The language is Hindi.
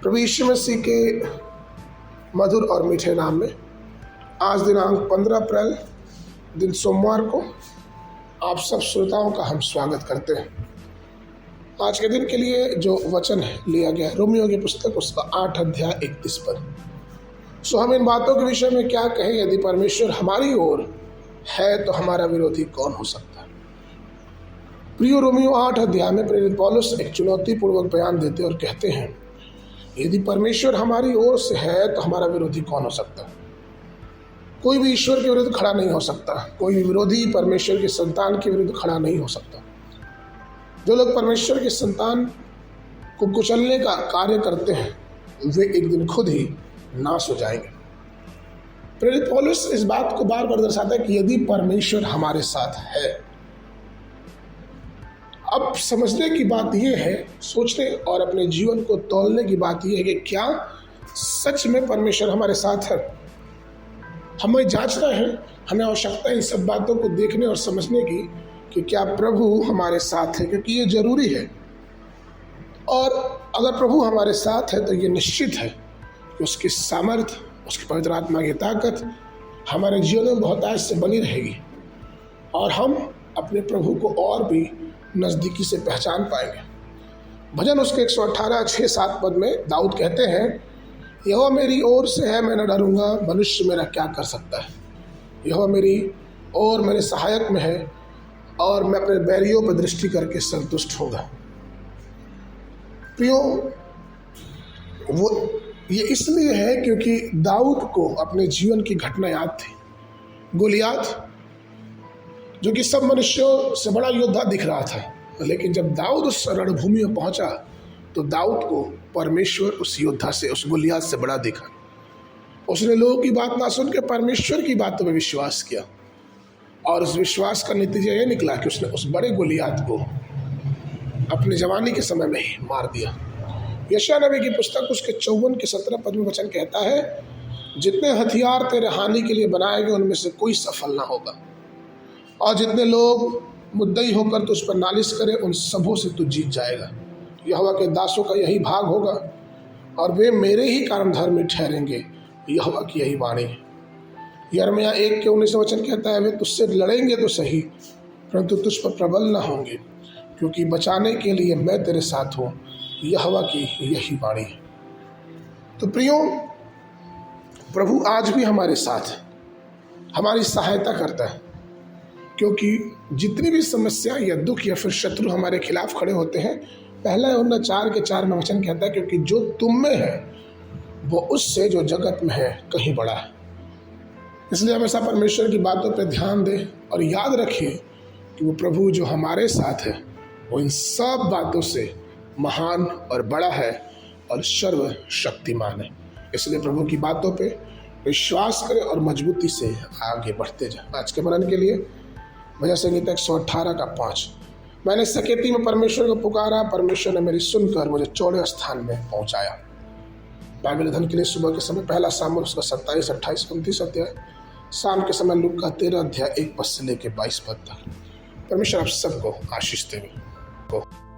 प्रभु यीशु मसीह के मधुर और मीठे नाम में आज दिनांक 15 अप्रैल दिन सोमवार को आप सब श्रोताओं का हम स्वागत करते हैं। आज के दिन के लिए जो वचन लिया गया रोमियो की पुस्तक उसका 8 अध्याय 31 पद। सो हम इन बातों के विषय में क्या कहें? यदि परमेश्वर हमारी ओर है तो हमारा विरोधी कौन हो सकता है। प्रियो, रोमियो 8 अध्याय में प्रेरित पौलुस एक चुनौतीपूर्वक बयान देते और कहते हैं, यदि परमेश्वर हमारी ओर से है तो हमारा विरोधी कौन हो सकता है। कोई भी ईश्वर के विरुद्ध खड़ा नहीं हो सकता, कोई भी विरोधी परमेश्वर के संतान के विरुद्ध खड़ा नहीं हो सकता। जो लोग परमेश्वर के संतान को कुचलने का कार्य करते हैं वे एक दिन खुद ही नाश हो जाएंगे। प्रेरित पौलुस इस बात को बार बार दर्शाता है कि यदि परमेश्वर हमारे साथ है। अब समझने की बात यह है, सोचने और अपने जीवन को तौलने की बात यह है कि क्या सच में परमेश्वर हमारे साथ है। हमें जांचना है, हमें आवश्यकता है इन सब बातों को देखने और समझने की कि क्या प्रभु हमारे साथ है, क्योंकि ये जरूरी है। और अगर प्रभु हमारे साथ है तो ये निश्चित है कि उसकी सामर्थ्य, उसकी पवित्र आत्मा की ताकत हमारे जीवन में बहुतायत से बनी रहेगी और हम अपने प्रभु को और भी नज़दीकी से पहचान पाएंगे। भजन उसके 118:6-7 पद में दाऊद कहते हैं, यहोवा मेरी ओर से है, मैं न डरूंगा, मनुष्य मेरा क्या कर सकता है। यहोवा मेरी ओर मेरे सहायक में है और मैं अपने बैरियों पर दृष्टि करके संतुष्ट होगा। प्रियो, वो ये इसलिए है क्योंकि दाऊद को अपने जीवन की घटना याद थी। गोलियात जो कि सब मनुष्यों से बड़ा योद्धा दिख रहा था, लेकिन जब दाऊद उस रणभूमि में पहुंचा तो दाऊद को परमेश्वर उस योद्धा से, उस गोलियात से बड़ा दिखा। उसने लोगों की बात ना सुनकर परमेश्वर की बातों पर विश्वास किया और उस विश्वास का नतीजा यह निकला कि उसने उस बड़े गोलियात को अपने जवानी के समय में ही मार दिया। यशायाह नबी की पुस्तक उसके 54 के 17 पद में वचन कहता है, जितने हथियार तेरे हानि के लिए बनाए गए उनमें से कोई सफल ना होगा, और जितने लोग मुद्दई होकर तुझ पर नालिश करें उन सबों से तू जीत जाएगा। यहोवा के दासों का यही भाग होगा और वे मेरे ही कारण धर्मी ठहरेंगे, यहोवा की यही वाणी है। यिर्मयाह 1 के 19 वचन कहता है, वे तुझसे लड़ेंगे तो सही परंतु तुझ पर प्रबल न होंगे, क्योंकि बचाने के लिए मैं तेरे साथ हूँ, यहोवा की यही वाणी है। तो प्रियो, प्रभु आज भी हमारे साथ है, हमारी सहायता करता है, क्योंकि जितनी भी समस्या या दुख या फिर शत्रु हमारे खिलाफ खड़े होते हैं, पहला यूहन्ना 4 के 4 में वचन कहता है, क्योंकि जो तुम में है वो उससे जो जगत में है कहीं बड़ा है। इसलिए हमेशा परमेश्वर की बातों पर ध्यान दें और याद रखिए कि वो प्रभु जो हमारे साथ है वो इन सब बातों से महान और बड़ा है और सर्वशक्तिमान है। इसलिए प्रभु की बातों पे विश्वास करें और मजबूती से आगे बढ़ते जाए। आज के मनन के लिए भजन संगीता 118 का 5। मैंने सकेती में परमेश्वर को पुकारा, परमेश्वर ने मेरी सुनकर मुझे चौड़े स्थान में पहुंचाया। बाइबल अध्ययन के लिए सुबह के समय पहला सामुएल उसका 27, 28, 29 अध्याय, शाम के समय लूका 13 अध्याय 1 पद से लेकर 22 पद तक। परमेश्वर आप सबको आशीष देवे।